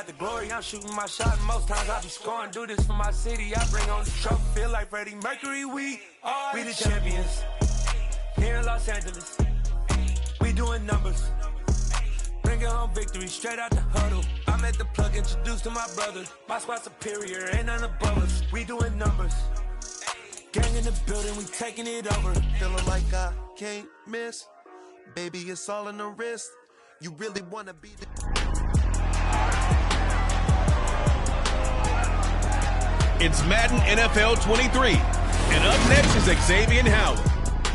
got the glory, I'm shooting my shot. Most times I be scoring, do this for my city. I bring on the trophy, feel like Freddie Mercury. We the champions here in Los Angeles. We doing numbers, bringing home victory straight out the huddle. I'm at the plug, introduced to my brother. My squad superior, ain't none above us. We doing numbers, gang in the building, we taking it over. Feeling like I can't miss, baby, it's all in the wrist. You really wanna be the... It's Madden NFL 23, and up next is Xavier Howard.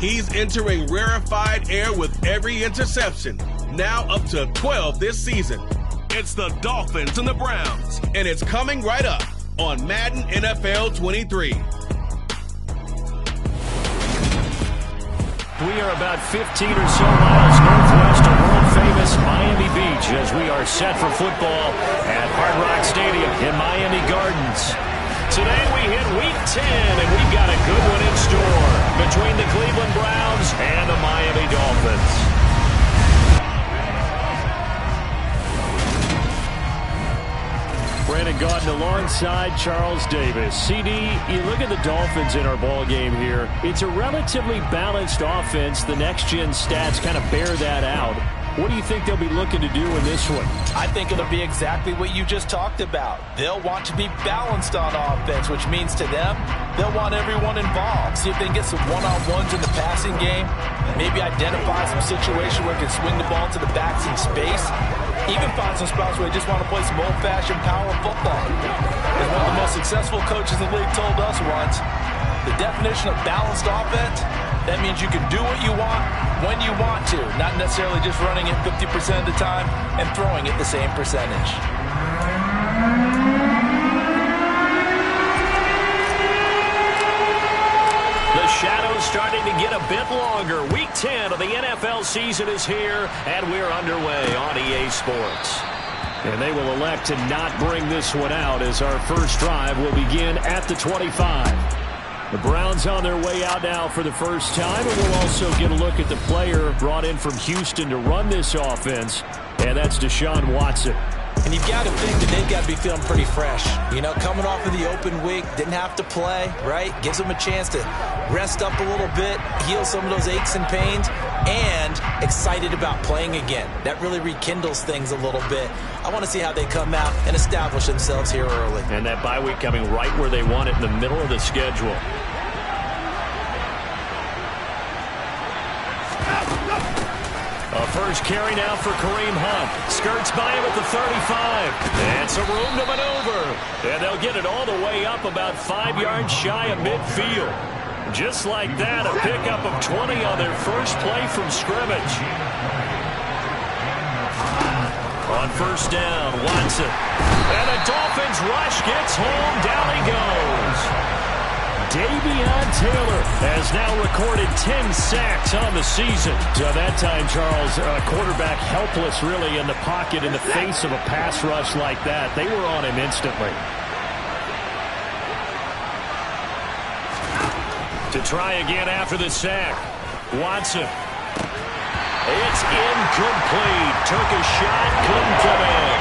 He's entering rarefied air with every interception, now up to 12 this season. It's the Dolphins and the Browns, and it's coming right up on Madden NFL 23. We are about 15 or so miles northwest of world-famous Miami Beach as we are set for football at Hard Rock Stadium in Miami Gardens. Today we hit Week 10, and we've got a good one in store between the Cleveland Browns and the Miami Dolphins. Brandon Gaudin alongside Charles Davis. CD, you look at the Dolphins in our ball game here. It's a relatively balanced offense. The next-gen stats kind of bear that out. What do you think they'll be looking to do in this one? I think it'll be exactly what you just talked about. They'll want to be balanced on offense, which means to them, they'll want everyone involved. See if they can get some one-on-ones in the passing game. Maybe identify some situation where they can swing the ball to the backs in space. Even find some spots where they just want to play some old-fashioned power football. As one of the most successful coaches in the league told us once, the definition of balanced offense, that means you can do what you want when you want to, not necessarily just running it 50% of the time and throwing it the same percentage. The shadow's starting to get a bit longer. Week 10 of the NFL season is here, and we're underway on EA Sports. And they will elect to not bring this one out as our first drive will begin at the 25. The Browns on their way out now for the first time, and we'll also get a look at the player brought in from Houston to run this offense, and that's Deshaun Watson. And you've got to think that they've got to be feeling pretty fresh. You know, coming off of the open week, didn't have to play, right? Gives them a chance to rest up a little bit, heal some of those aches and pains, and excited about playing again. That really rekindles things a little bit. I want to see how they come out and establish themselves here early. And that bye week coming right where they want it, in the middle of the schedule. A first carry now for Kareem Hunt. Skirts by him at the 35. And some room to maneuver. And they'll get it all the way up about 5 yards shy of midfield. Just like that, a pickup of 20 on their first play from scrimmage. On first down, Watson. And the Dolphins rush gets home. Down he goes. Davion Taylor has now recorded 10 sacks on the season. So that time, Charles, quarterback helpless really in the pocket in the face of a pass rush like that. They were on him instantly. To try again after the sack, Watson. It's incomplete. Took a shot, couldn't get in.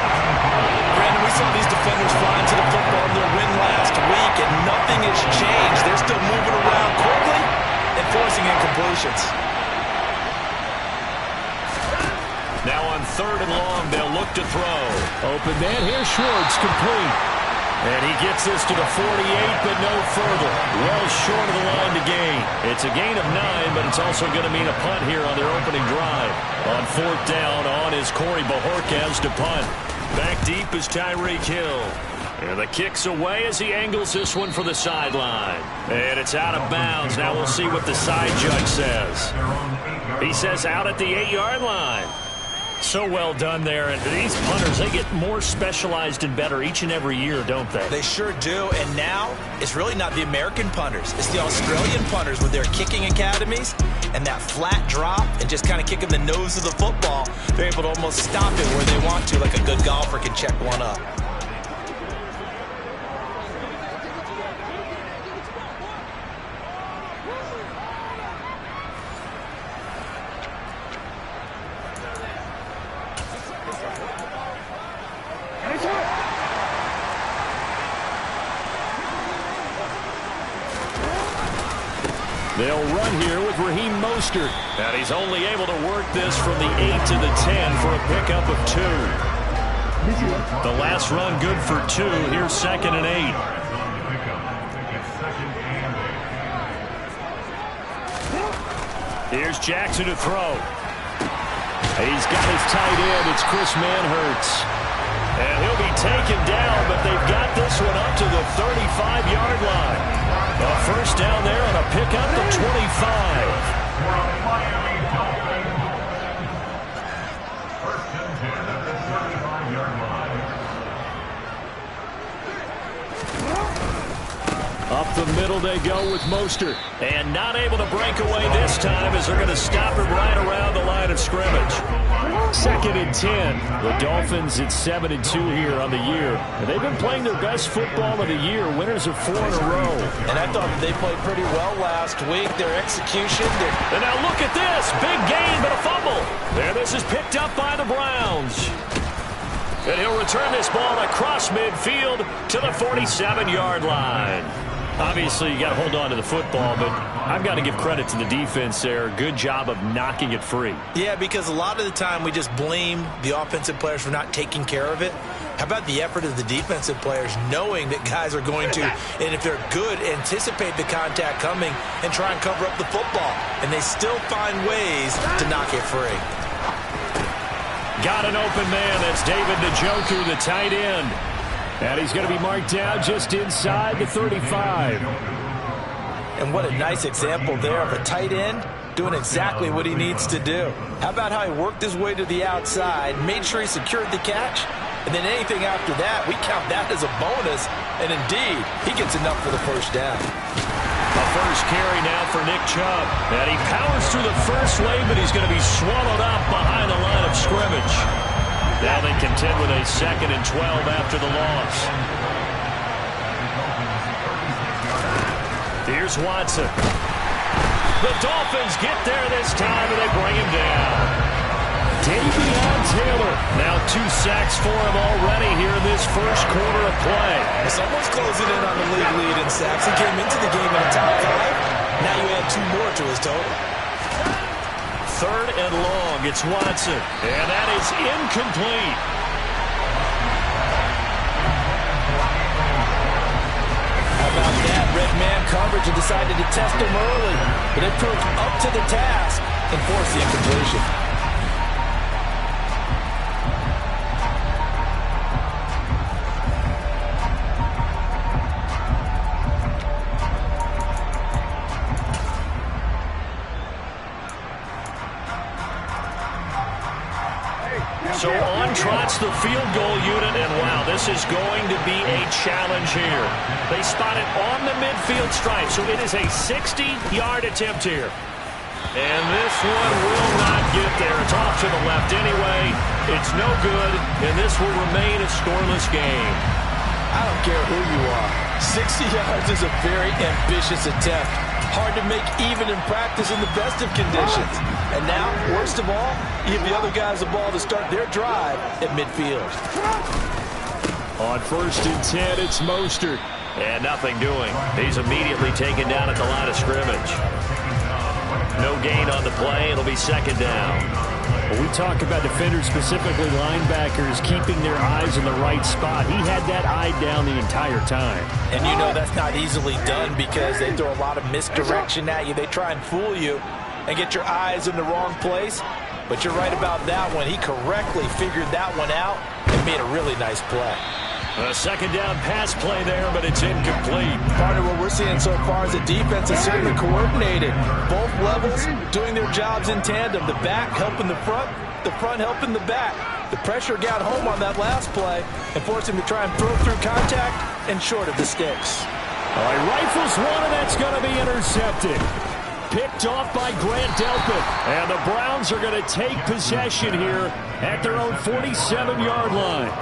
Brandon, we saw these defenders flying to the football in their win last week, and nothing has changed. They're still moving around quickly and forcing incompletions. Now on third and long, they'll look to throw. Open man, here's Schwartz, complete. And he gets this to the 48, but no further. Well short of the line to gain. It's a gain of 9, but it's also going to mean a punt here on their opening drive. On fourth down, on is Corey Bojorquez to punt. Back deep is Tyreek Hill. And the kick's away as he angles this one for the sideline. And it's out of bounds. Now we'll see what the side judge says. He says out at the 8-yard line. So well done there. And these punters, they get more specialized and better each and every year, don't they? They sure do. And now it's really not the American punters. It's the Australian punters with their kicking academies and that flat drop and just kind of kicking the nose of the football. They're able to almost stop it where they want to, like a good golfer can check one up. They'll run here with Raheem Mostert. And he's only able to work this from the 8 to the 10 for a pickup of 2. The last run good for 2. Here's 2nd and 8. Here's Jackson to throw. He's got his tight end. It's Chris Manhertz. And he'll be taken down, but they've got this one up to the 35-yard line. A first down there on a pickup to 25. Up the middle they go with Mostert. And not able to break away this time as they're going to stop him right around the line of scrimmage. 2nd and 10. The Dolphins at 7-2 here on the year. And they've been playing their best football of the year. Winners of 4 in a row. And I thought they played pretty well last week. Their execution. And now look at this. Big gain, but a fumble. There, this is picked up by the Browns. And he'll return this ball across midfield to the 47-yard line. Obviously, you got to hold on to the football, but I've got to give credit to the defense there. Good job of knocking it free. Yeah, because a lot of the time we just blame the offensive players for not taking care of it. How about the effort of the defensive players knowing that guys are going to, and if they're good, anticipate the contact coming and try and cover up the football. And they still find ways to knock it free. Got an open man. That's David Njoku, the tight end. And he's going to be marked down just inside the 35. And what a nice example there of a tight end doing exactly what he needs to do. How about how he worked his way to the outside, made sure he secured the catch, and then anything after that, we count that as a bonus. And indeed, he gets enough for the first down. A first carry now for Nick Chubb. And he powers through the first lane, but he's going to be swallowed up behind the line of scrimmage. Now they contend with a 2nd and 12 after the loss. Here's Watson. The Dolphins get there this time, and they bring him down. Davion Taylor. Now 2 sacks for him already here in this first quarter of play. Someone's closing in on the league lead in sacks. He came into the game in the top 5. Now you add 2 more to his total. 3rd and long. It's Watson. And that is incomplete. How about that? Red man coverage and decided to test him early. But it proved up to the task and forced the incompletion. So on trots the field goal unit, and wow, this is going to be a challenge here. They spot it on the midfield stripe, so it is a 60-yard attempt here. And this one will not get there. It's off to the left anyway. It's no good, and this will remain a scoreless game. I don't care who you are. 60 yards is a very ambitious attempt. Hard to make even in practice in the best of conditions. And now, worst of all, you give the other guys the ball to start their drive at midfield. On 1st and 10, it's Mostert. And nothing doing. He's immediately taken down at the line of scrimmage. No gain on the play. It'll be 2nd down. When we talk about defenders, specifically linebackers, keeping their eyes in the right spot, he had that eye down the entire time. And you know that's not easily done because they throw a lot of misdirection at you. They try and fool you and get your eyes in the wrong place. But you're right about that one. He correctly figured that one out and made a really nice play. A 2nd down pass play there, but it's incomplete. Part of what we're seeing so far is the defense is certainly coordinated. Both levels doing their jobs in tandem. The back helping the front helping the back. The pressure got home on that last play and forced him to try and throw through contact and short of the sticks. All right, rifles one, and that's going to be intercepted. Picked off by Grant Delpit. And the Browns are going to take possession here at their own 47-yard line.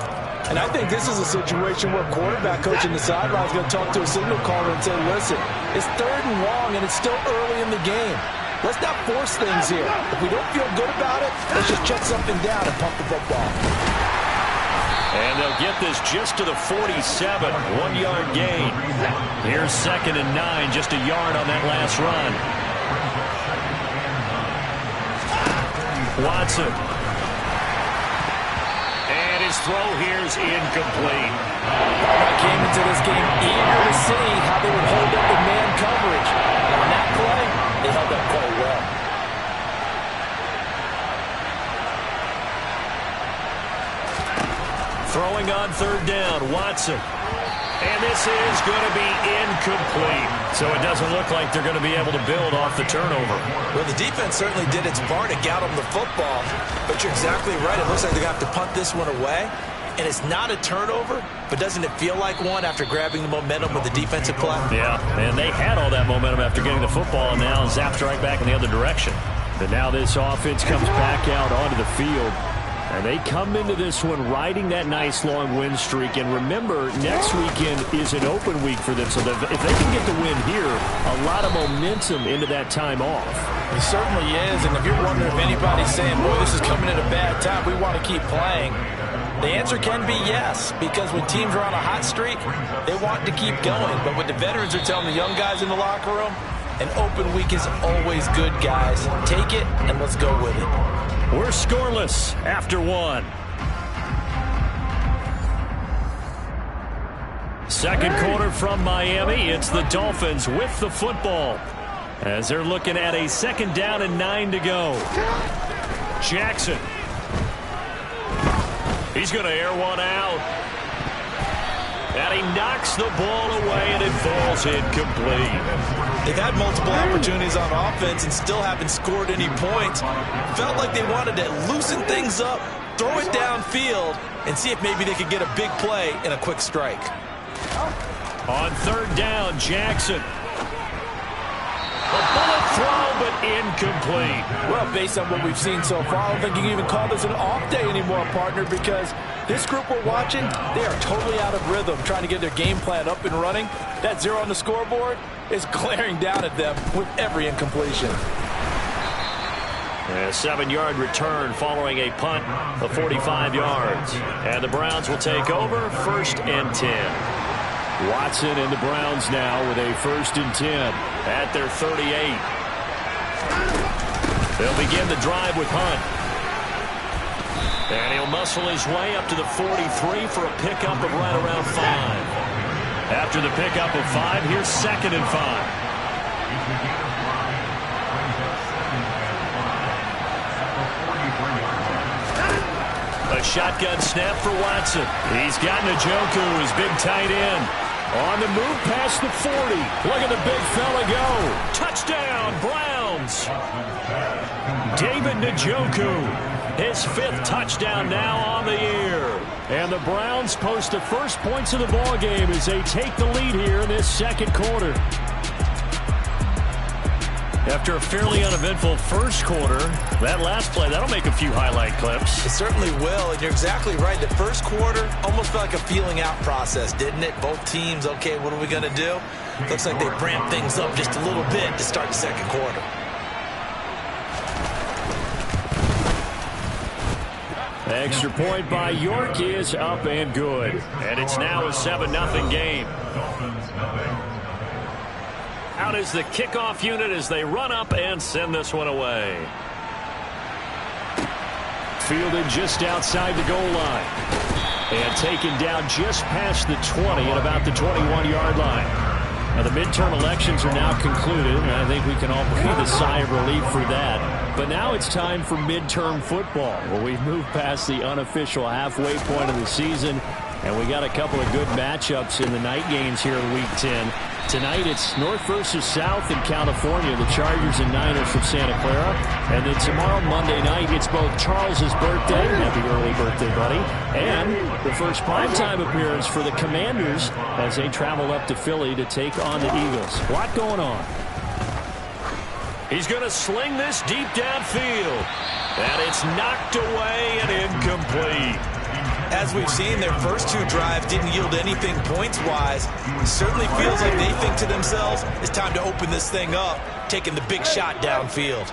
And I think this is a situation where quarterback coach in the sideline is going to talk to a signal caller and say, listen, it's 3rd and long and it's still early in the game. Let's not force things here. If we don't feel good about it, let's just check something down and pump the football. And they'll get this just to the 47, 1-yard gain. Here's 2nd and 9, just a yard on that last run. Watson. And his throw here is incomplete. I came into this game eager to see how they would hold up in man coverage. And on that play, they held up quite well. Throwing on third down, Watson. And this is going to be incomplete. So it doesn't look like they're going to be able to build off the turnover. Well, the defense certainly did its part to get them the football. But you're exactly right. It looks like they're going to have to punt this one away. And it's not a turnover, but doesn't it feel like one after grabbing the momentum with the defensive play? Yeah, and they had all that momentum after getting the football and now zapped right back in the other direction. But now this offense comes back out onto the field. And they come into this one riding that nice long win streak. And remember, next weekend is an open week for them. So if they can get the win here, a lot of momentum into that time off. It certainly is. And if you're wondering if anybody's saying, boy, this is coming at a bad time, we want to keep playing, the answer can be yes. Because when teams are on a hot streak, they want to keep going. But what the veterans are telling the young guys in the locker room, an open week is always good, guys. Take it and let's go with it. We're scoreless after one. Second quarter from Miami. It's the Dolphins with the football as they're looking at a 2nd down and 9 to go. Jackson. He's going to air one out. And he knocks the ball away, and it falls incomplete. They've had multiple opportunities on offense and still haven't scored any points. Felt like they wanted to loosen things up, throw it downfield, and see if maybe they could get a big play and a quick strike. On 3rd down, Jackson. A bullet throw, but incomplete. Well, based on what we've seen so far, I don't think you can even call this an off day anymore, partner, because this group we're watching, they are totally out of rhythm, trying to get their game plan up and running. That 0 on the scoreboard is glaring down at them with every incompletion. A 7-yard return following a punt of 45 yards. And the Browns will take over 1st and 10. Watson and the Browns now with a 1st and 10 at their 38. They'll begin the drive with Hunt. And he'll muscle his way up to the 43 for a pickup of right around 5. After the pickup of 5, here's 2nd and 5. A shotgun snap for Watson. He's got Njoku, his big tight end. On the move past the 40. Look at the big fella go. Touchdown, Browns. David Njoku, his 5th touchdown now on the year. And the Browns post the first points of the ball game as they take the lead here in this 2nd quarter. After a fairly uneventful first quarter, that last play, that'll make a few highlight clips. It certainly will, and you're exactly right. The first quarter almost felt like a feeling out process, didn't it? Both teams, okay, what are we going to do? Looks like they ramped things up just a little bit to start the 2nd quarter. Extra point by York is up and good. And it's now a 7-0 game. Out is the kickoff unit as they run up and send this one away. Fielded just outside the goal line. And taken down just past the 20 at about the 21-yard line. Now, the midterm elections are now concluded, and I think we can all breathe a sigh of relief for that. But now it's time for midterm football, where we've moved past the unofficial halfway point of the season, and we got a couple of good matchups in the night games here in Week 10. Tonight it's North versus South in California, the Chargers and Niners from Santa Clara. And then tomorrow, Monday night, it's both Charles's birthday, happy early birthday, buddy, and the first primetime appearance for the Commanders as they travel up to Philly to take on the Eagles. A lot going on. He's going to sling this deep downfield. And it's knocked away and incomplete. As we've seen, their first 2 drives didn't yield anything points-wise. It certainly feels like they think to themselves, it's time to open this thing up, taking the big shot downfield.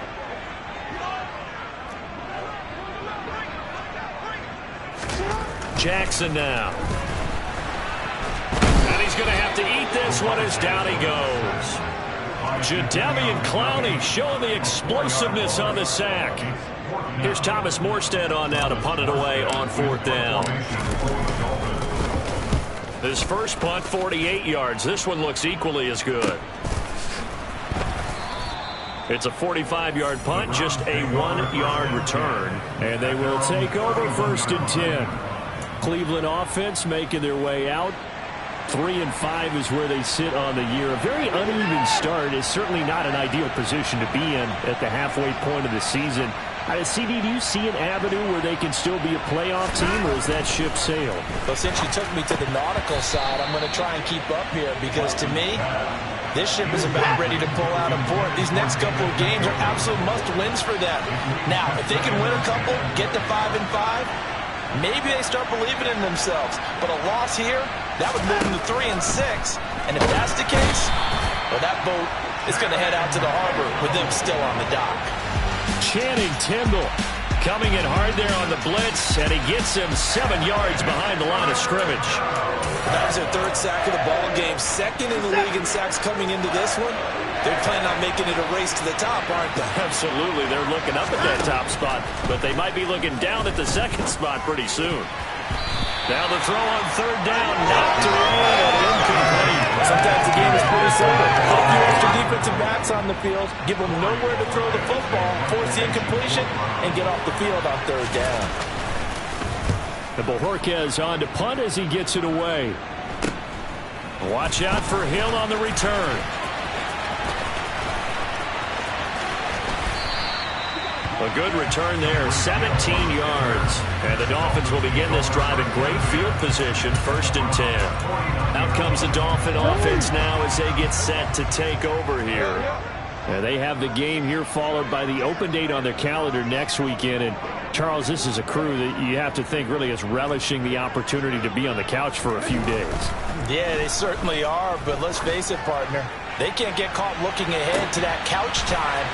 Jackson now. And he's going to have to eat this one as down he goes. Jadeveon Clowney showing the explosiveness on the sack. Here's Thomas Morstead on now to punt it away on 4th down. His first punt, 48 yards. This one looks equally as good. It's a 45-yard punt, just a 1-yard return. And they will take over 1st and 10. Cleveland offense making their way out. 3-5 is where they sit on the year. A very uneven start is certainly not an ideal position to be in at the halfway point of the season. CD, do you see an avenue where they can still be a playoff team, or is that ship sailed? Well, since you took me to the nautical side, I'm going to try and keep up here because, to me, this ship is about ready to pull out of port. These next couple of games are absolute must-wins for them. Now, if they can win a couple, get to 5-5, maybe they start believing in themselves. But a loss here, that would move them to 3-6. And if that's the case, well, that boat is going to head out to the harbor with them still on the dock. Channing Tindall coming in hard there on the blitz, and he gets him 7 yards behind the line of scrimmage. That was their 3rd sack of the ball game. 2nd in the league in sacks coming into this one. They're planning on making it a race to the top, aren't they? Absolutely. They're looking up at that top spot, but they might be looking down at the 2nd spot pretty soon. Now the throw on 3rd down, knocked away and incomplete. Sometimes the game is pretty simple. Put a few extra defensive backs on the field, give them nowhere to throw the football, force the incompletion, and get off the field on 3rd down. The Bojorquez on to punt as he gets it away. Watch out for Hill on the return. A good return there, 17 yards. And the Dolphins will begin this drive in great field position, 1st and 10. Out comes the Dolphin offense now as they get set to take over here. And they have the game here followed by the open date on their calendar next weekend. And Charles, this is a crew that you have to think really is relishing the opportunity to be on the couch for a few days. Yeah, they certainly are, but let's face it, partner. They can't get caught looking ahead to that couch time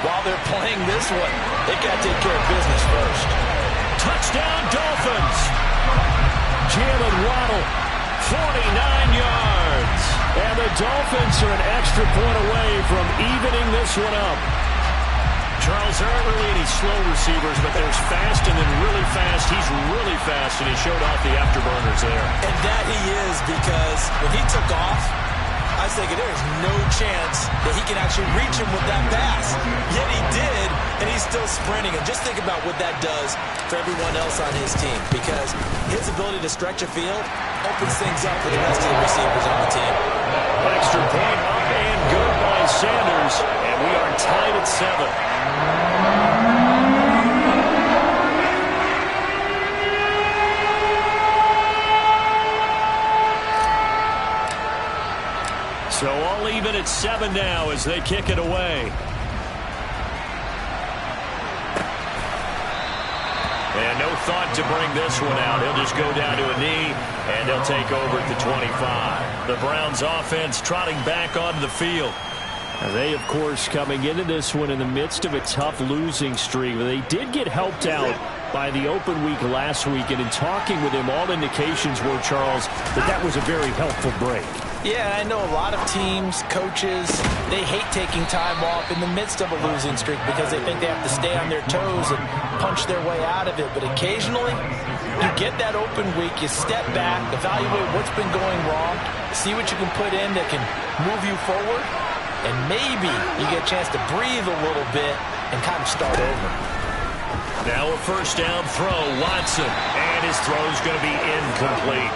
while they're playing this one. They got to take care of business first. Touchdown, Dolphins! Jalen Waddle, 49 yards. And the Dolphins are an extra point away from evening this one up. Charles, there aren't really any slow receivers, but there's fast and then really fast. He's really fast, and he showed off the afterburners there. And that he is, because when he took off, I was thinking there is no chance that he can actually reach him with that pass. Yet he did, and he's still sprinting. And just think about what that does for everyone else on his team, because his ability to stretch a field opens things up for the rest of the receivers on the team. Extra point up and good by Sanders, and we are tied at 7. So all even at 7 now as they kick it away. And no thought to bring this one out. He'll just go down to a knee, and they'll take over at the 25. The Browns offense trotting back onto the field. And they, of course, coming into this one in the midst of a tough losing streak. They did get helped out by the open week last week, and in talking with him, all indications were, Charles, that was a very helpful break. Yeah, I know a lot of teams, coaches, they hate taking time off in the midst of a losing streak because they think they have to stay on their toes and punch their way out of it. But occasionally, you get that open week, you step back, evaluate what's been going wrong, see what you can put in that can move you forward, and maybe you get a chance to breathe a little bit and kind of start over. Now a 1st down throw, Watson, and his throw's going to be incomplete.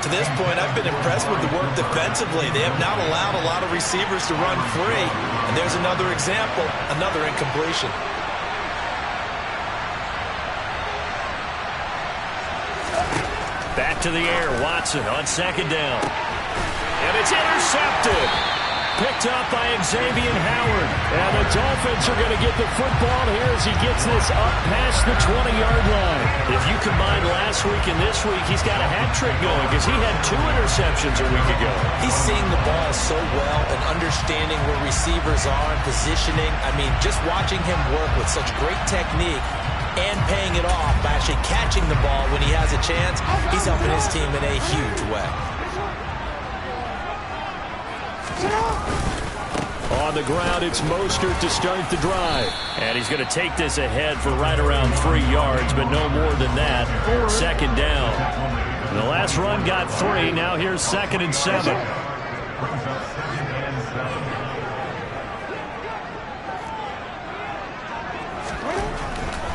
To this point, I've been impressed with the work defensively. They have not allowed a lot of receivers to run free. And there's another example, another incompletion. Back to the air, Watson on 2nd down. And it's intercepted. Picked up by Xavier Howard. And the Dolphins are going to get the football here as he gets this up past the 20-yard line. If you combine last week and this week, he's got a hat trick going because he had 2 interceptions a week ago. He's seeing the ball so well and understanding where receivers are and positioning. I mean, just watching him work with such great technique and paying it off by actually catching the ball when he has a chance, he's helping his team in a huge way. On on the ground, it's Mostert to start the drive. And he's going to take this ahead for right around 3 yards, but no more than that. Second down. And the last run got 3. Now here's 2nd and 7.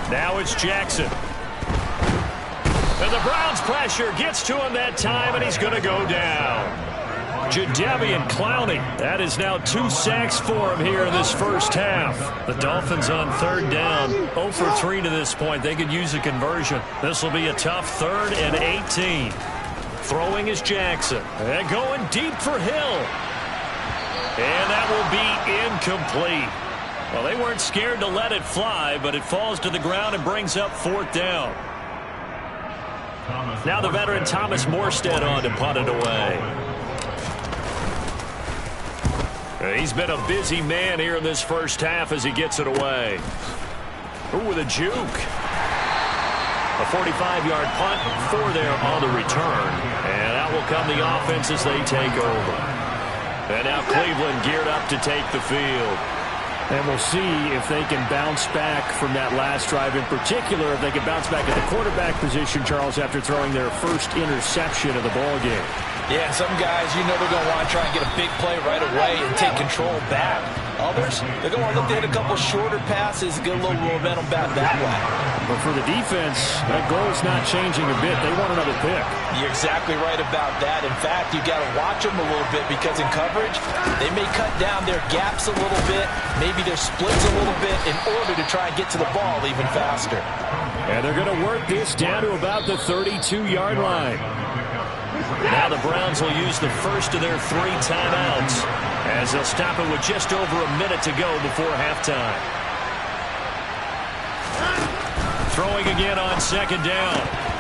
Now it's Jackson. And the Browns pressure gets to him that time, and he's going to go down. Jadeveon Clowney. That is now 2 sacks for him here in this first half. The Dolphins on 3rd down. 0 for 3 to this point. They could use a conversion. This will be a tough 3rd and 18. Throwing is Jackson. And going deep for Hill. And that will be incomplete. Well, they weren't scared to let it fly, but it falls to the ground and brings up 4th down. Now the veteran Thomas Morstead on to punt it away. He's been a busy man here in this first half as he gets it away. Ooh, with a juke. A 45-yard punt for there on the return. And out will come the offense as they take over. And now Cleveland geared up to take the field. And we'll see if they can bounce back from that last drive. In particular, if they can bounce back at the quarterback position, Charles, after throwing their first interception of the ball game. Yeah, some guys, you know they're going to want to try and get a big play right away and take control back. Others, they're going to look to hit a couple shorter passes and get a little momentum back that way. But for the defense, that goal's not changing a bit. They want another pick. You're exactly right about that. In fact, you got to watch them a little bit because in coverage, they may cut down their gaps a little bit, maybe their splits a little bit in order to try and get to the ball even faster. And they're going to work this down to about the 32-yard line. Now the Browns will use the first of their 3 timeouts as they'll stop it with just over a minute to go before halftime. Throwing again on 2nd down.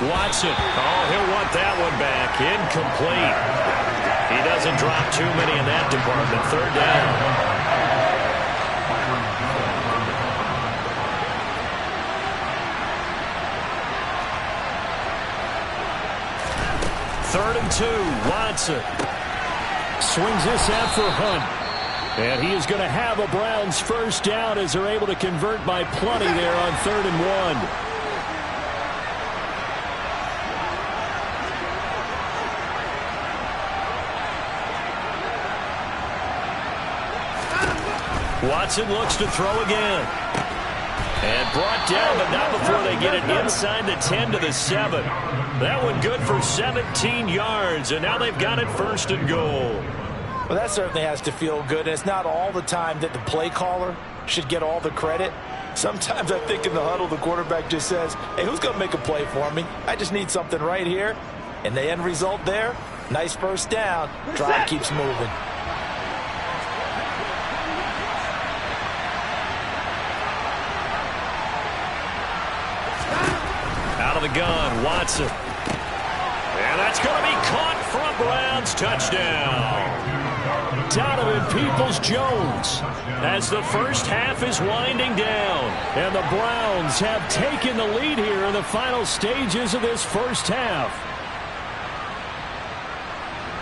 Watson. Oh, he'll want that one back. Incomplete. He doesn't drop too many in that department. 3rd down. 3rd and 2. Watson swings this out for Hunt. And he is going to have a Browns first down as they're able to convert by plenty there on 3rd and 1. Watson looks to throw again. And brought down, but not before they get it inside the 10 to the 7. That one good for 17 yards, and now they've got it 1st and goal. Well, that certainly has to feel good, and it's not all the time that the play caller should get all the credit. Sometimes I think in the huddle, the quarterback just says, hey, who's going to make a play for me? I just need something right here. And the end result there, nice first down. Drive keeps moving. Out of the gun, Watson. And that's going to be caught for a Browns touchdown. Donovan Peoples-Jones as the first half is winding down. And the Browns have taken the lead here in the final stages of this first half.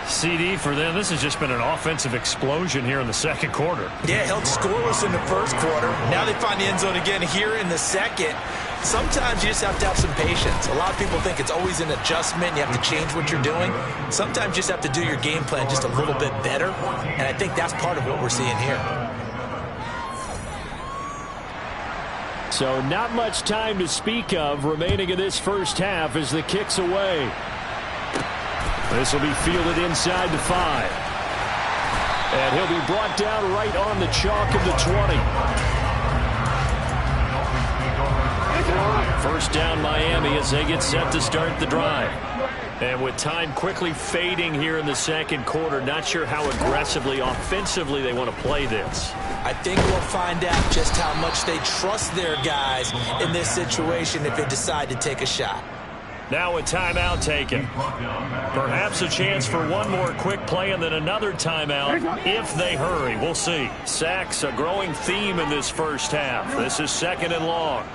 CD for them, this has just been an offensive explosion here in the 2nd quarter. Yeah, held scoreless in the 1st quarter. Now they find the end zone again here in the 2nd. Sometimes you just have to have some patience. A lot of people think it's always an adjustment. You have to change what you're doing. Sometimes you just have to do your game plan just a little bit better. And I think that's part of what we're seeing here. So not much time to speak of remaining in this first half as the kick's away. This will be fielded inside the 5. And he'll be brought down right on the chalk of the 20. First down Miami as they get set to start the drive. And with time quickly fading here in the 2nd quarter, not sure how aggressively, offensively they want to play this. I think we'll find out just how much they trust their guys in this situation if they decide to take a shot. Now a timeout taken. Perhaps a chance for one more quick play and then another timeout if they hurry. We'll see. Sacks, a growing theme in this first half. This is 2nd and long.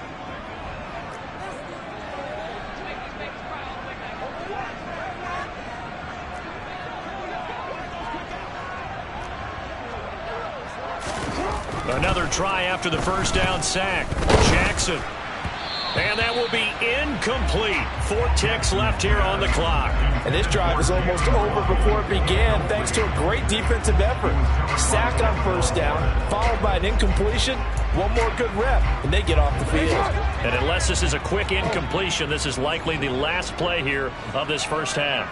Another try after the first down sack. Jackson. And that will be incomplete. 4 ticks left here on the clock. And this drive is almost over before it began, thanks to a great defensive effort. Sack on first down, followed by an incompletion. One more good rep, and they get off the field. And unless this is a quick incompletion, this is likely the last play here of this first half.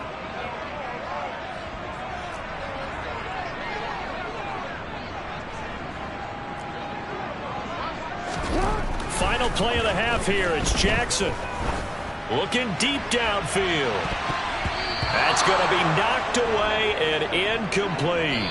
Final play of the half here. It's Jackson looking deep downfield. That's going to be knocked away and incomplete.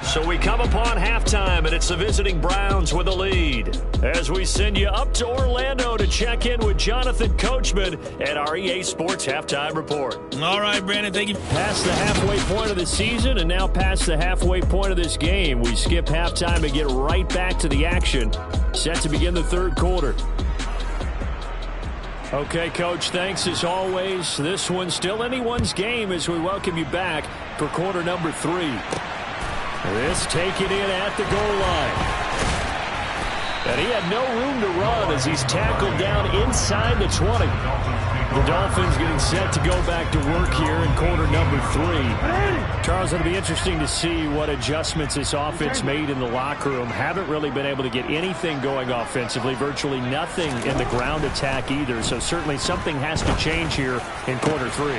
So we come upon halftime, and it's the visiting Browns with a lead. As we send you up to Orlando to check in with Jonathan Coachman at our EA Sports Halftime Report. All right, Brandon, thank you. Past the halfway point of the season and now past the halfway point of this game. We skip halftime and get right back to the action. Set to begin the third quarter. Okay, Coach, thanks as always. This one's still anyone's game as we welcome you back for quarter number 3. This taken in at the goal line. And he had no room to run as he's tackled down inside the 20. The Dolphins getting set to go back to work here in quarter number 3. Charles, it'll be interesting to see what adjustments this offense made in the locker room. Haven't really been able to get anything going offensively, virtually nothing in the ground attack either. So certainly something has to change here in quarter 3.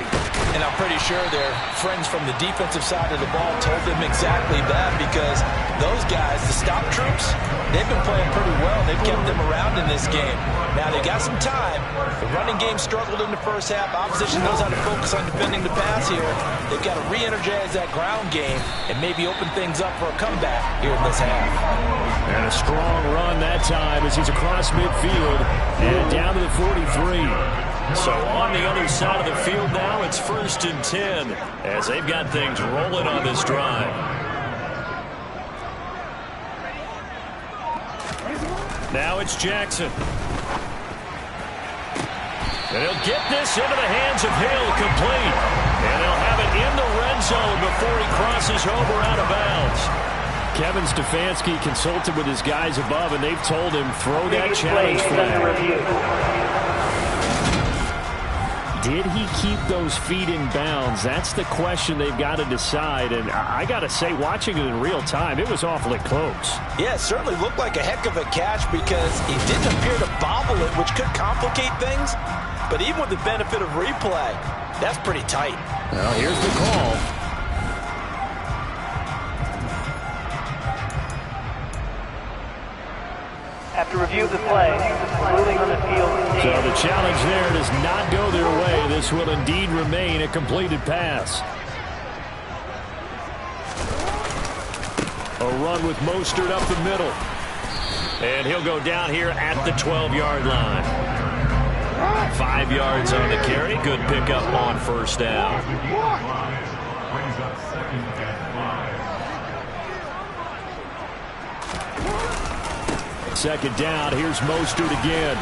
And I'm pretty sure their friends from the defensive side of the ball told them exactly that, because those guys, the stop troops, they've been playing pretty well. They've kept them around in this game. Now they got some time. The running game struggled in the first half. Opposition knows how to focus on defending the pass here. They've got to re-energize that ground game and maybe open things up for a comeback here in this half. And a strong run that time as he's across midfield and down to the 43. So on the other side of the field now, it's 1st and 10 as they've got things rolling on this drive. Now it's Jackson. And he'll get this into the hands of Hill, complete. And he'll have it in the red zone before he crosses over out of bounds. Kevin Stefanski consulted with his guys above, and they've told him throw that challenge flag. Did he keep those feet in bounds? That's the question they've got to decide. And I got to say, watching it in real time, it was awfully close. Yeah, it certainly looked like a heck of a catch because he didn't appear to bobble it, which could complicate things. But even with the benefit of replay, that's pretty tight. Well, here's the call. After review of the play, ruling on the field. So the challenge there does not go their way. This will indeed remain a completed pass. A run with Mostert up the middle. And he'll go down here at the 12-yard line. 5 yards on the carry. Good pickup on first down. Second down. Here's Mostert again.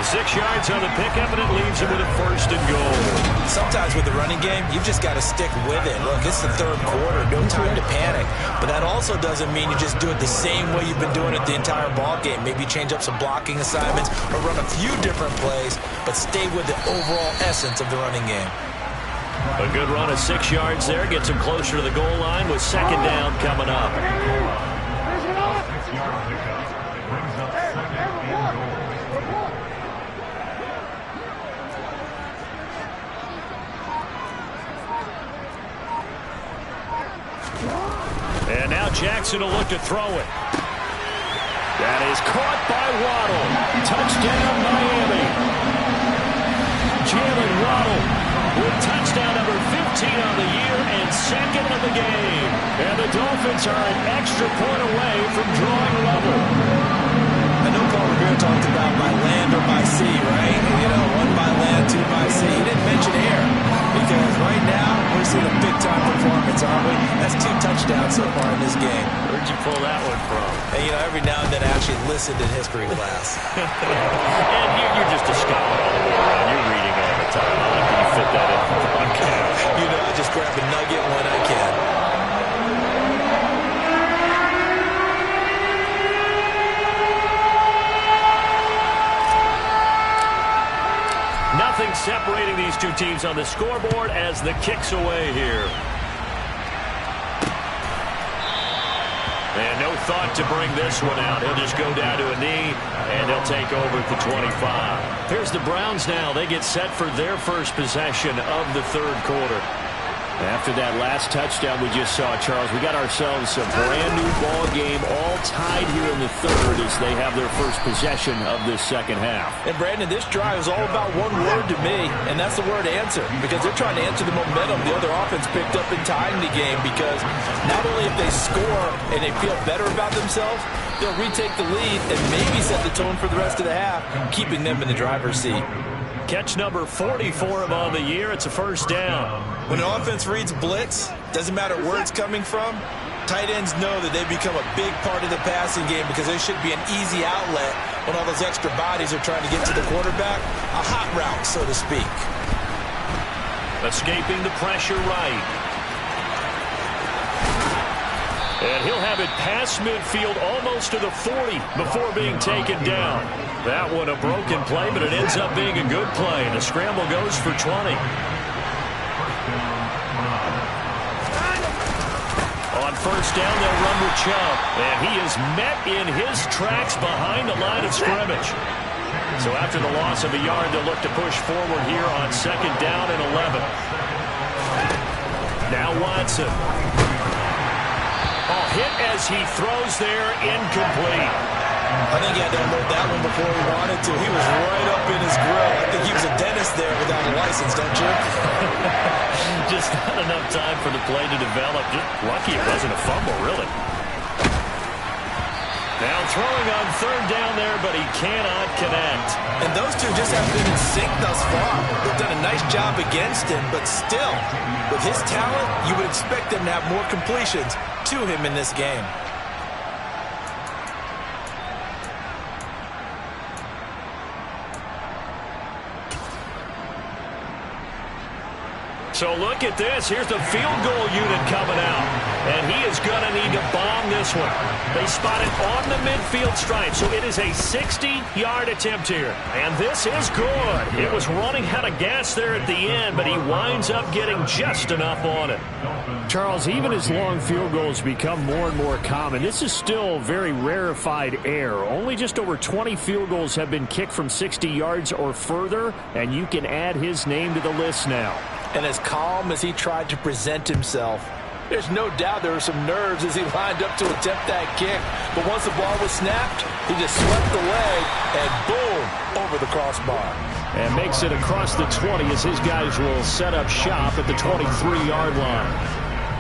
6 yards on the pickup, and it leaves him with a 1st and goal. Sometimes with the running game, you've just got to stick with it. Look, it's the third quarter. No time to panic. But that also doesn't mean you just do it the same way you've been doing it the entire ball game. Maybe change up some blocking assignments or run a few different plays, but stay with the overall essence of the running game. A good run of 6 yards there. Gets him closer to the goal line with second down coming up. And now Jackson will look to throw it. That is caught by Waddle. Touchdown, Miami. Jalen Waddle with touchdown number 15 on the year and 2nd of the game. And the Dolphins are an extra point away from drawing level. I know Paul Revere talked about by land or by sea, right? You know, 1 by land, 2 by sea. He didn't mention air because right now we're seeing a big-time performance, aren't we? That's 2 touchdowns so far in this game. Where'd you pull that one from? And, you know, every now and then I actually listened in history class. And you're just a scholar all the way around. You're reading all the time. How can you fit that in for the podcast? You know, I just grab a nugget when I can. these two teams on the scoreboard as the kick's away here. And no thought to bring this one out. He'll just go down to a knee, and they'll take over at the 25. Here's the Browns now. They get set for their first possession of the third quarter. After that last touchdown we just saw, Charles, we got ourselves a brand-new ball game, all tied here in the third as they have their first possession of this second half. And, Brandon, this drive is all about one word to me, and that's the word answer, because they're trying to answer the momentum the other offense picked up in tying the game, because not only if they score and they feel better about themselves, they'll retake the lead and maybe set the tone for the rest of the half, keeping them in the driver's seat. Catch number 40 for him on the year. It's a first down. When the offense reads blitz, doesn't matter where it's coming from, tight ends know that they become a big part of the passing game because there should be an easy outlet when all those extra bodies are trying to get to the quarterback. A hot route, so to speak. Escaping the pressure right. And he'll have it past midfield almost to the 40 before being taken down. That one a broken play, but it ends up being a good play. The scramble goes for 20. On first down, they'll run with Chubb. And he is met in his tracks behind the line of scrimmage. So after the loss of a yard, they'll look to push forward here on second down and 11. Now Watson. Hit as he throws there, incomplete. I think he had to unload that one before he wanted to. He was right up in his grill. I think he was a dentist there without a license, don't you? Just not enough time for the play to develop. Just lucky it wasn't a fumble, really. Now throwing on third down there, but he cannot connect. And those two just haven't been in sync thus far. They've done a nice job against him, but still, with his talent, you would expect them to have more completions to him in this game. So look at this. Here's the field goal unit coming out. And he is going to need to bomb this one. They spot it on the midfield stripe. So it is a 60-yard attempt here. And this is good. It was running out of gas there at the end, but he winds up getting just enough on it. Charles, even as long field goals become more and more common, this is still very rarefied air. Only just over 20 field goals have been kicked from 60 yards or further, and you can add his name to the list now. And as calm as he tried to present himself, there's no doubt there were some nerves as he lined up to attempt that kick. But once the ball was snapped, he just swept the leg and boom, over the crossbar. And makes it across the 20 as his guys will set up shop at the 23-yard line.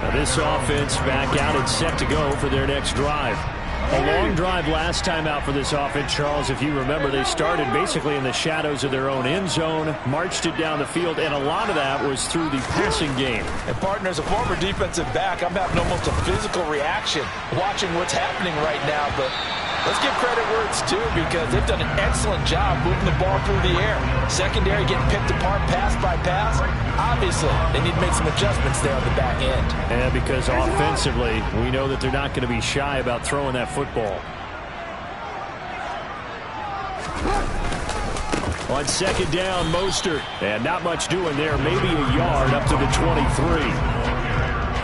Now this offense back out and set to go for their next drive. A long drive last time out for this offense, Charles. If you remember, they started basically in the shadows of their own end zone, marched it down the field, and a lot of that was through the passing game. And, partner, as a former defensive back, I'm having almost a physical reaction watching what's happening right now. But let's give credit where it's due because they've done an excellent job moving the ball through the air. Secondary getting picked apart pass by pass. Obviously, they need to make some adjustments there on the back end. And because offensively, we know that they're not going to be shy about throwing that football. On second down, Mostert. And not much doing there. Maybe a yard up to the 23.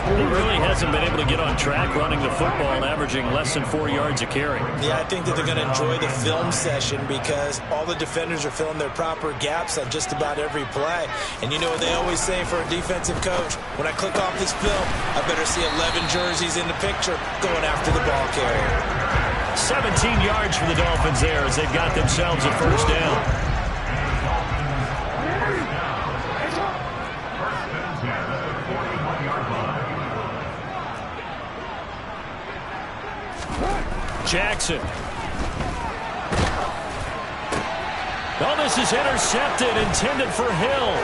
He really hasn't been able to get on track running the football and averaging less than 4 yards a carry. Yeah, I think that they're going to enjoy the film session because all the defenders are filling their proper gaps on just about every play. And you know what they always say for a defensive coach? When I click off this film, I better see 11 jerseys in the picture going after the ball carrier. 17 yards for the Dolphins there as they've got themselves a first down. Jackson. Oh, this is intercepted, intended for Hill.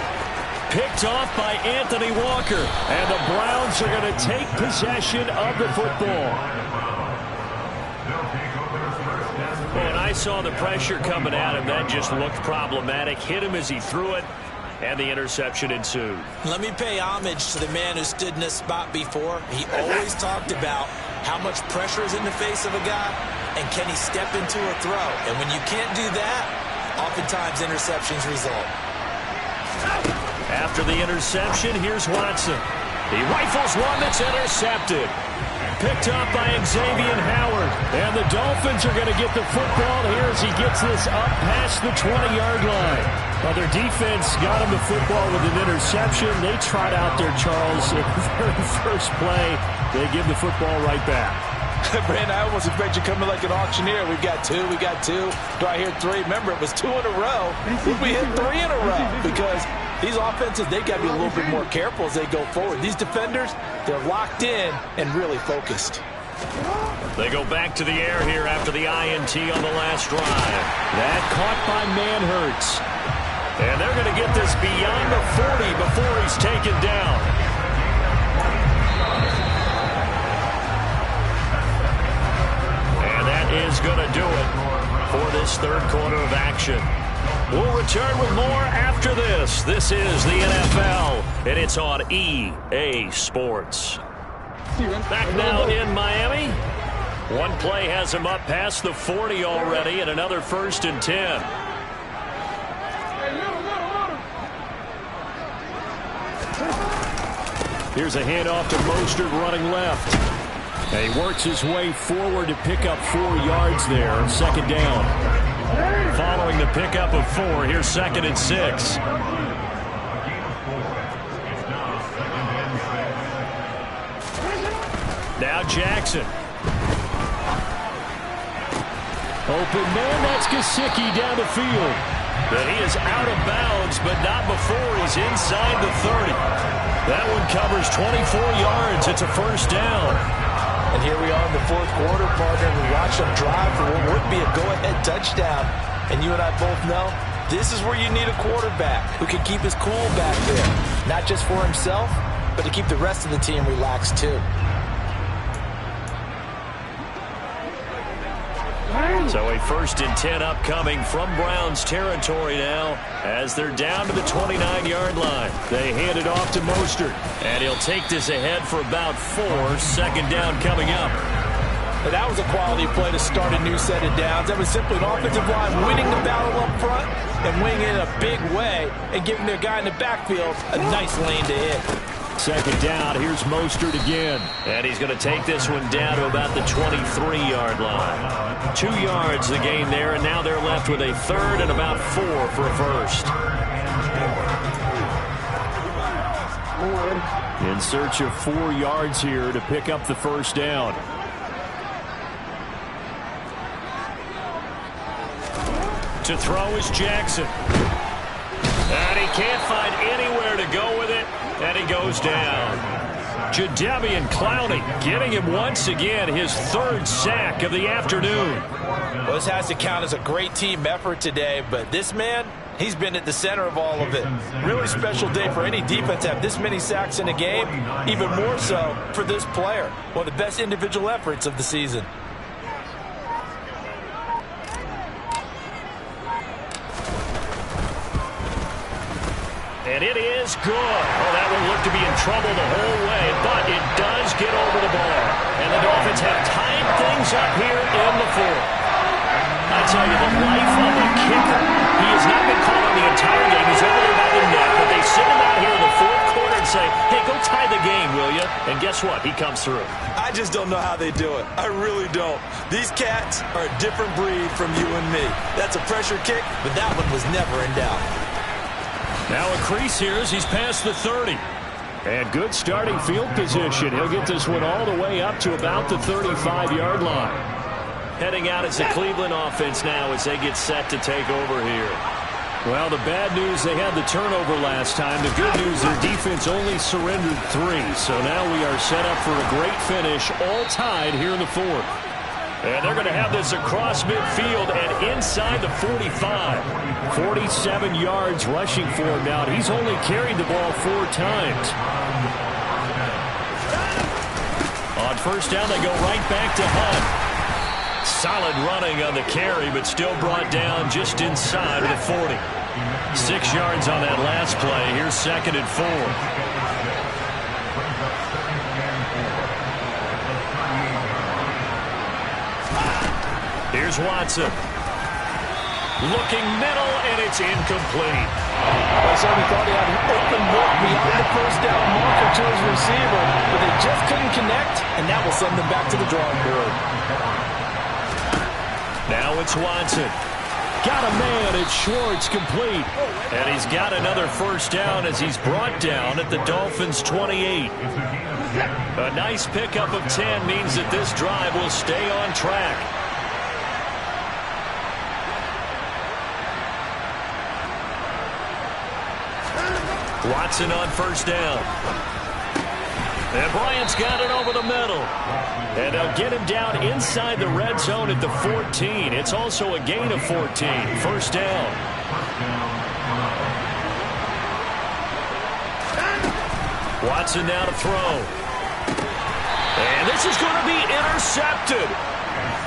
Picked off by Anthony Walker. And the Browns are going to take possession of the football. When I saw the pressure coming at him, that just looked problematic. Hit him as he threw it, and the interception ensued. Let me pay homage to the man who stood in this spot before. He always talked about how much pressure is in the face of a guy, and can he step into a throw? And when you can't do that, oftentimes interceptions result. After the interception, here's Watson. He rifles one that's intercepted. Picked up by Xavier Howard. And the Dolphins are going to get the football here as he gets this up past the 20-yard line. Well, their defense got him the football with an interception. They tried out there, Charles, at the very first play. They give the football right back. Brandon, I almost expect you coming like an auctioneer. We got two. Do I hear three? Remember, it was 2 in a row. We hit 3 in a row because these offenses, they got to be a little bit more careful as they go forward. These defenders, they're locked in and really focused. They go back to the air here after the INT on the last drive. That caught by Manhertz. And they're going to get this beyond the 40 before he's taken down. And that is going to do it for this third quarter of action. We'll return with more after this. This is the NFL, and it's on EA Sports. Back now in Miami. One play has him up past the 40 already, and another 1st and 10. Here's a handoff to Mostert running left. And he works his way forward to pick up 4 yards there. 2nd down. Following the pickup of 4, here's 2nd and 6. Now Jackson. Open man, that's Gesicki down the field. But he is out of bounds, but not before he's inside the 30. That one covers 24 yards. It's a 1st down. And here we are in the 4th quarter, partner, and we watch them drive for what would be a go-ahead touchdown. And you and I both know this is where you need a quarterback who can keep his cool back there. Not just for himself, but to keep the rest of the team relaxed too. So a 1st and 10 upcoming from Browns territory now as they're down to the 29-yard line. They hand it off to Mostert, and he'll take this ahead for about 4. 2nd down coming up. And that was a quality play to start a new set of downs. That was simply an offensive line winning the battle up front and winning it in a big way and giving their guy in the backfield a nice lane to hit. 2nd down, here's Mostert again. And he's going to take this one down to about the 23-yard line. 2 yards the gain there, and now they're left with a 3rd and about 4 for a 1st. In search of 4 yards here to pick up the 1st down. To throw is Jackson. And he can't find anywhere to go with it. And he goes down. Jadeveon Clowney getting him once again his 3rd sack of the afternoon. Well, this has to count as a great team effort today, but this man, he's been at the center of all of it. Really special day for any defense to have this many sacks in a game, even more so for this player. One of the best individual efforts of the season. And it is good. Oh, that one looked to be in trouble the whole way, but it does get over the bar. And the Dolphins have tied things up here in the 4th. I tell you, the life of a kicker. He has not been called on the entire game. He's over there by the net, but they send him out here in the 4th quarter and say, hey, go tie the game, will you? And guess what? He comes through. I just don't know how they do it. I really don't. These cats are a different breed from you and me. That's a pressure kick, but that one was never in doubt. Now a crease here as he's past the 30. And good starting field position. He'll get this one all the way up to about the 35-yard line. Heading out as the Cleveland offense now as they get set to take over here. Well, the bad news, they had the turnover last time. The good news, their defense only surrendered 3. So now we are set up for a great finish, all tied here in the 4th. And they're going to have this across midfield and inside the 45. 47 yards rushing for him now. He's only carried the ball 4 times. On 1st down, they go right back to Hunt. Solid running on the carry, but still brought down just inside of the 40. 6 yards on that last play. Here's 2nd and 4. Here's Watson. Looking middle, and it's incomplete. I certainly thought he had an open look beyond the first down marker to his receiver, but they just couldn't connect, and that will send them back to the drawing board. Now it's Watson. Got a man, it's Schwartz, complete. And he's got another first down as he's brought down at the Dolphins' 28. A nice pickup of 10 means that this drive will stay on track. Watson on first down. And Bryant's got it over the middle. And they'll get him down inside the red zone at the 14. It's also a gain of 14. First down. Watson now to throw. And this is going to be intercepted.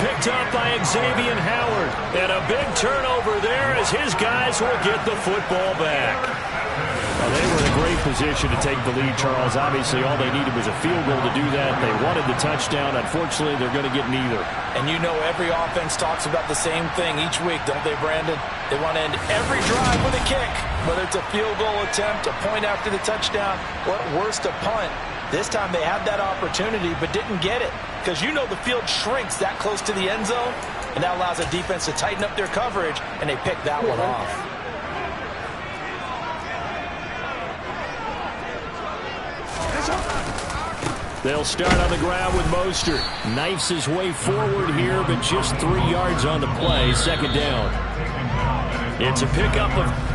Picked up by Xavier Howard. And a big turnover there as his guys will get the football back. Well, they were in a great position to take the lead, Charles. Obviously, all they needed was a field goal to do that. They wanted the touchdown. Unfortunately, they're going to get neither. And you know every offense talks about the same thing each week, don't they, Brandon? They want to end every drive with a kick, whether it's a field goal attempt, a point after the touchdown, or at worst, a punt. This time they had that opportunity but didn't get it because you know the field shrinks that close to the end zone, and that allows a defense to tighten up their coverage, and they pick that one off. They'll start on the ground with Mostert. Knifes his way forward here, but just 3 yards on the play. Second down. It's a pickup of...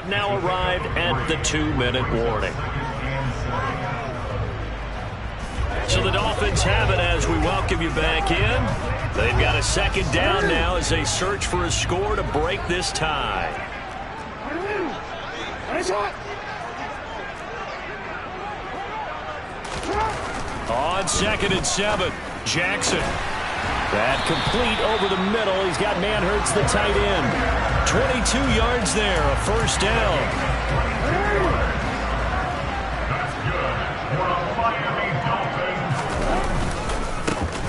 now arrived at the 2-minute warning. So the Dolphins have it as we welcome you back in. They've got a second down now as they search for a score to break this tie. On 2nd and 7, Jackson. That complete over the middle. He's got Manhertz, the tight end. 22 yards there, a first down.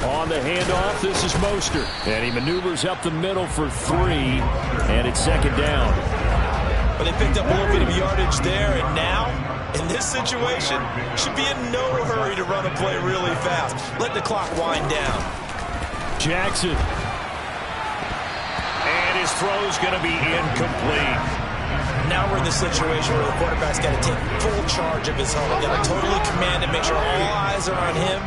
On the handoff, this is Mostert. And he maneuvers up the middle for 3, and it's second down. But they picked up a little bit of yardage there, and now, in this situation, should be in no hurry to run a play really fast. Let the clock wind down. Jackson. And his throw's going to be incomplete. Now we're in the situation where the quarterback's got to take full charge of his own. Got to totally command and make sure all eyes are on him.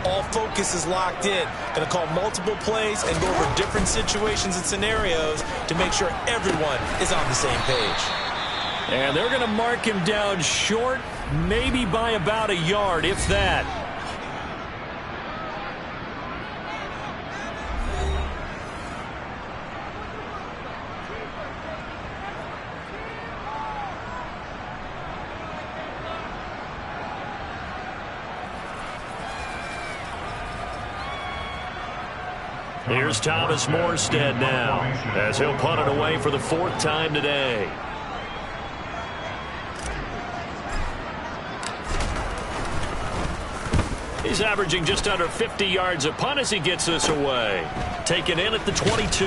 All focus is locked in. Going to call multiple plays and go over different situations and scenarios to make sure everyone is on the same page. And they're going to mark him down short, maybe by about a yard, if that. Here's Thomas Morstead now, as he'll punt it away for the 4th time today. He's averaging just under 50 yards a punt as he gets this away. Taken in at the 22.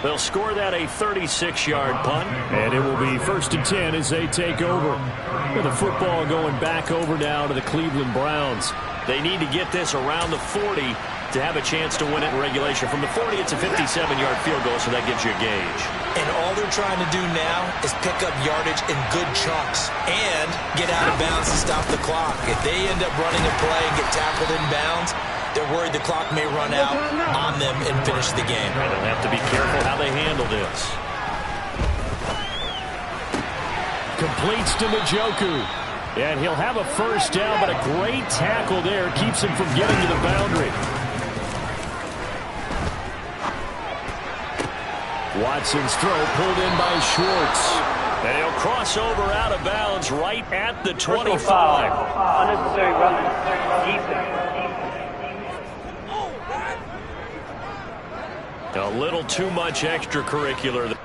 They'll score that a 36-yard punt. And it will be 1st and 10 as they take over. With the football going back over now to the Cleveland Browns. They need to get this around the 40 to have a chance to win it in regulation. From the 40, it's a 57-yard field goal, so that gives you a gauge. And all they're trying to do now is pick up yardage in good chunks and get out of bounds and stop the clock. If they end up running a play and get tackled in bounds, they're worried the clock may run out on them and finish the game. And they'll have to be careful how they handle this. Completes to Njoku. And he'll have a first down, but a great tackle there keeps him from getting to the boundary. Watson's throw pulled in by Schwartz. And he'll cross over out of bounds right at the 25. Unnecessary running. Defense. A little too much extracurricular.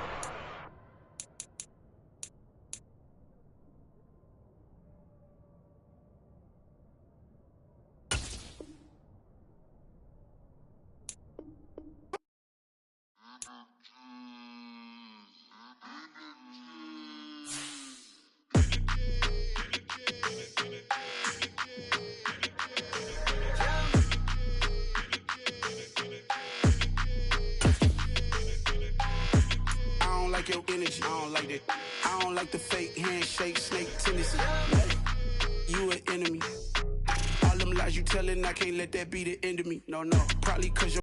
Your energy, I don't like that. I don't like the fake handshake, snake tendency. You an enemy. All them lies you telling, I can't let that be the end of me. No, probably cause you're